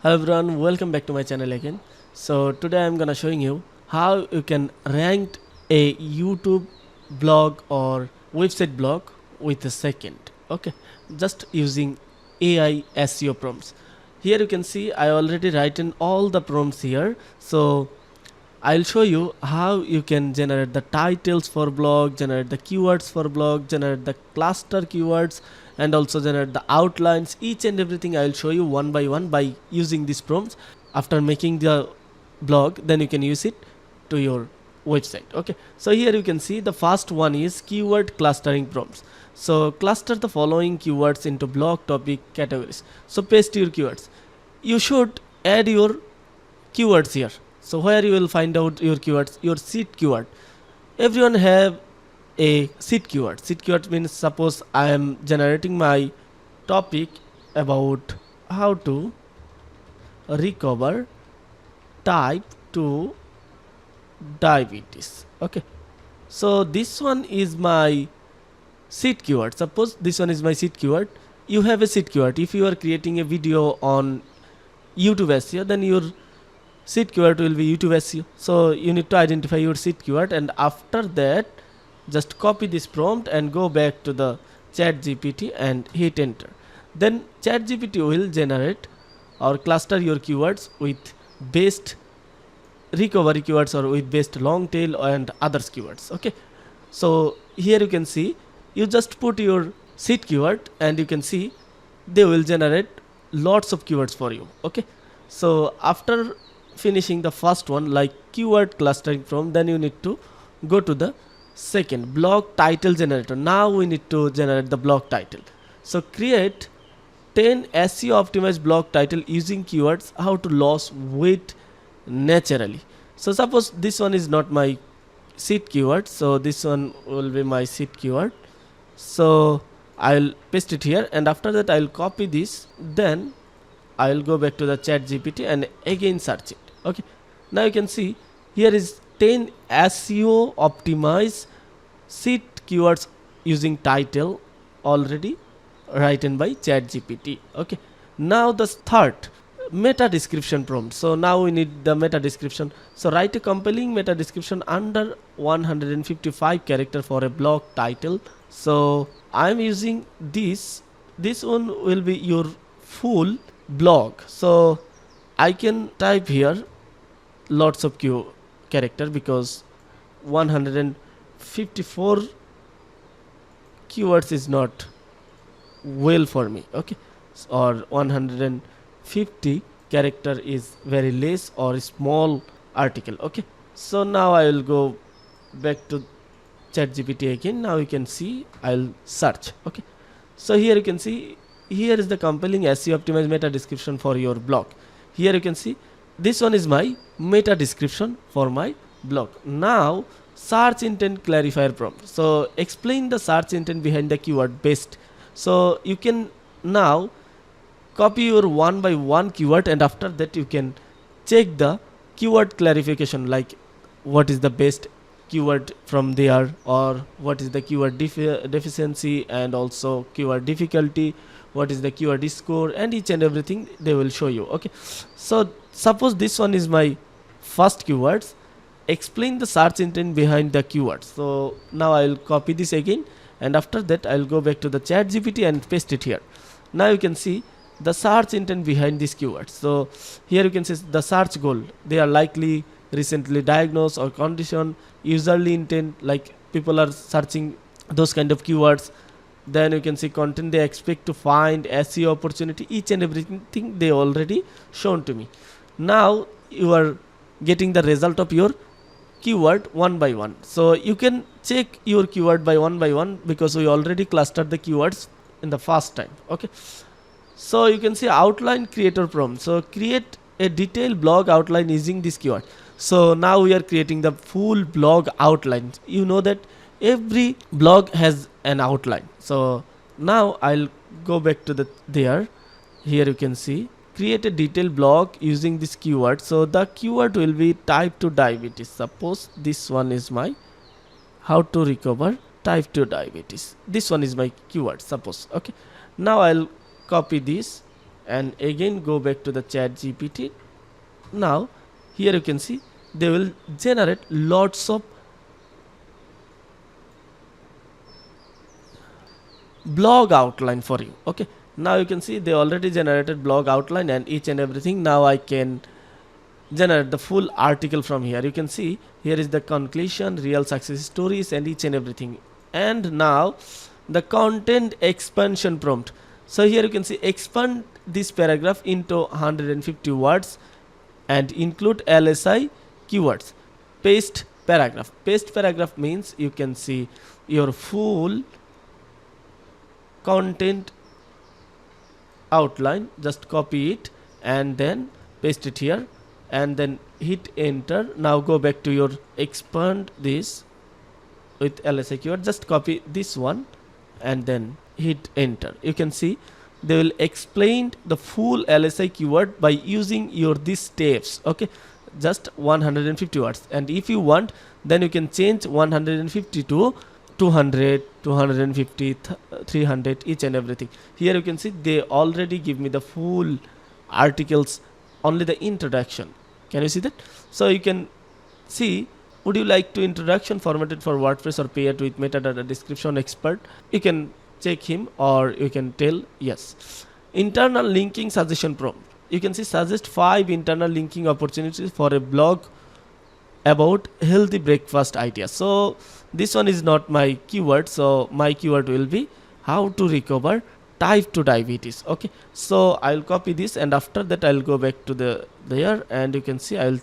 Hello everyone, welcome back to my channel again. So today I'm gonna showing you how you can rank a YouTube blog or website blog with a second. Okay, just using AI SEO prompts. Here you can see I already written all the prompts here. So I'll show you how you can generate the titles for blog, generate the keywords for blog, generate the cluster keywords, and also generate the outlines. Each and everything I'll show you one by one by using these prompts. After making the blog, then you can use it to your website. Okay, so here you can see the first one is keyword clustering prompts. So cluster the following keywords into blog topic categories. So paste your keywords. You should add your keywords here. So where you will find out your keywords, your seed keyword. Everyone have a seed keyword. Seed keyword means suppose I am generating my topic about how to recover type 2 diabetes. Okay, so this one is my seed keyword. Suppose this one is my seed keyword. You have a seed keyword. If you are creating a video on YouTube SEO, then your seed keyword will be YouTube SEO. So you need to identify your seed keyword, and after that just copy this prompt and go back to the ChatGPT and hit enter. Then ChatGPT will generate or cluster your keywords with best recovery keywords or with best long tail and others keywords. Okay, so here you can see you just put your seed keyword and you can see they will generate lots of keywords for you. Okay, so after finishing the first one like keyword clustering from, then you need to go to the second blog title generator. Now we need to generate the blog title. So create 10 SEO optimized blog title using keywords how to lose weight naturally. So suppose this one is not my seed keyword, so this one will be my seed keyword. So I'll paste it here, and after that I'll copy this, then I'll go back to the ChatGPT and again search it. Okay, now you can see here is 10 SEO optimized seed keywords using title already written by ChatGPT. Okay, now the third meta description prompt. So now we need the meta description. So write a compelling meta description under 155 character for a blog title. So I'm using this one will be your full blog. So I can type here lots of character because 154 keywords is not well for me. Okay, or 150 character is very less or small article. Okay, so now I will go back to ChatGPT again. Now you can see I'll search. Okay, so here you can see here is the compelling SEO optimized meta description for your blog. Here you can see this one is my meta description for my blog. Now search intent clarifier prompt. So explain the search intent behind the keyword best. So you can now copy your one by one keyword, and after that you can check the keyword clarification, like what is the best keyword from there, or what is the keyword deficiency, and also keyword difficulty, what is the keyword score, and each and everything they will show you. Okay, so suppose this one is my first keywords. Explain the search intent behind the keywords. So now I'll copy this again, and after that I'll go back to the ChatGPT and paste it here. Now you can see the search intent behind these keywords. So here you can see the search goal. They are likely recently diagnosed or condition, userly intent, like people are searching those kind of keywords. Then you can see content they expect to find, SEO opportunity, each and everything they already shown to me. Now you are getting the result of your keyword one by one. So you can check your keyword by one because we already clustered the keywords in the first time. Okay, so you can see outline creator prompt. So create a detailed blog outline using this keyword. So now we are creating the full blog outline. You know that every blog has an outline. So now I'll go back to there. Here you can see create a detailed blog using this keyword. So the keyword will be type 2 diabetes. Suppose this one is my how to recover type 2 diabetes. This one is my keyword, suppose. Okay, now I'll copy this and again go back to the ChatGPT. Now here you can see they will generate lots of blog outline for you. Okay, now you can see they already generated blog outline and each and everything. Now I can generate the full article from here. You can see here is the conclusion, real success stories, and each and everything. And now the content expansion prompt. So here you can see expand this paragraph into 150 words and include LSI keywords. Paste paragraph. Paste paragraph means you can see your full content outline. Just copy it and then paste it here and then hit enter. Now go back to your expand this with LSI keyword. Just copy this one and then hit enter. You can see they will explain the full LSI keyword by using your these steps. Okay, just 150 words, and if you want then you can change 150 to 200, 250, 300, each and everything. Here you can see they already give me the full articles, only the introduction. Can you see that? So you can see, would you like to introduction formatted for WordPress or paired with metadata description expert? You can check him or you can tell yes. Internal linking suggestion prompt. You can see suggest 5 internal linking opportunities for a blog about healthy breakfast ideas. So this one is not my keyword, so my keyword will be how to recover type 2 diabetes. Okay, so I'll copy this and after that I'll go back to the there and you can see I'll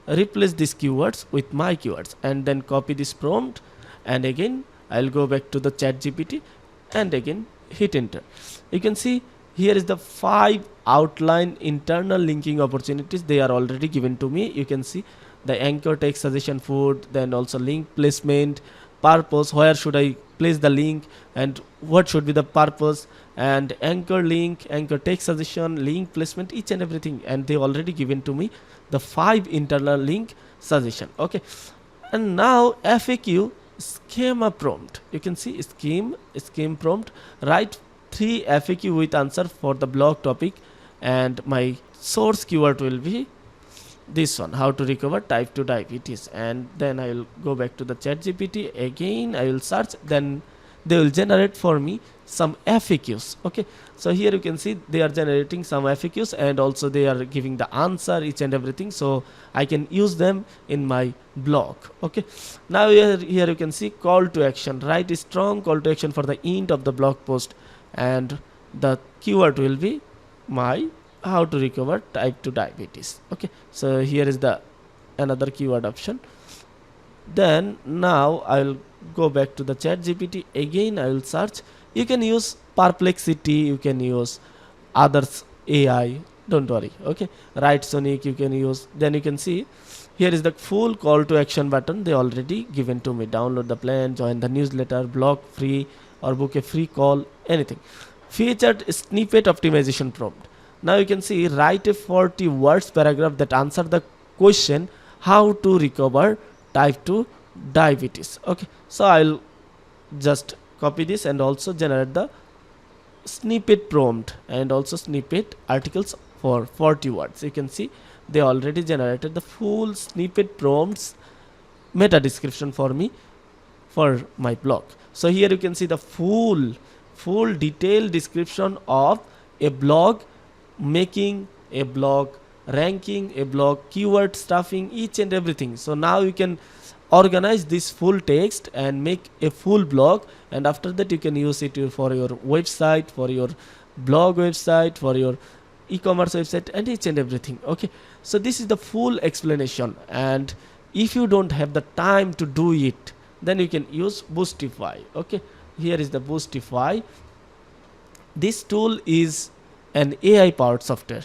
replace these keywords with my keywords and then copy this prompt and again I'll go back to the ChatGPT and again hit enter. You can see here is the 5 outline internal linking opportunities. They are already given to me. You can see the anchor text suggestion food, then also link placement, purpose, where should I place the link and what should be the purpose, and anchor link, anchor text suggestion, link placement, each and everything. And they already given to me the 5 internal link suggestion. Okay, and now FAQ schema prompt. You can see scheme prompt. Write 3 FAQ with answer for the blog topic and my source keyword will be this one, how to recover type 2 diabetes. And then I will go back to the ChatGPT again, I will search, then they will generate for me some FAQs. Okay, so here you can see they are generating some FAQs and also they are giving the answer, each and everything, so I can use them in my blog. Okay, now here you can see call to action. Write a strong call to action for the end of the blog post and the keyword will be my how to recover type 2 diabetes. Okay, so here is the another keyword option. Then now I will go back to the ChatGPT again, I will search. You can use Perplexity, you can use others AI, don't worry. Okay, Write Sonic you can use. Then you can see here is the full call to action button. They already given to me. Download the plan, join the newsletter, blog free or book a free call, anything. Featured snippet optimization prompt. Now you can see write a 40 words paragraph that answer the question how to recover type 2 diabetes. Okay, so I'll just copy this and also generate the snippet prompt and also snippet articles for 40 words. You can see they already generated the full snippet prompts meta description for me for my blog. So here you can see the full detailed description of a blog, making a blog, ranking a blog, keyword stuffing, each and everything. So now you can organize this full text and make a full blog, and after that you can use it for your website, for your blog website, for your e-commerce website, and each and everything. Okay, so this is the full explanation, and if you don't have the time to do it, then you can use Boostify. Okay, here is the Boostify. This tool is an AI powered software,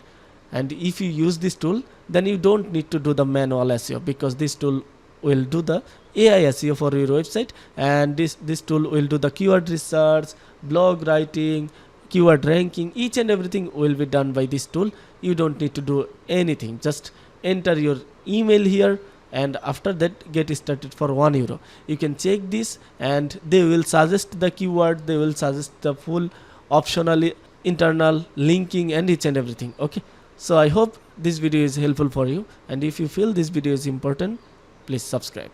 and if you use this tool then you don't need to do the manual SEO, because this tool will do the AI SEO for your website, and this tool will do the keyword research, blog writing, keyword ranking, each and everything will be done by this tool. You don't need to do anything, just enter your email here and after that get started for €1. You can check this and they will suggest the keyword, they will suggest the full optional internal linking and each and everything. Okay, so I hope this video is helpful for you, and if you feel this video is important, please subscribe.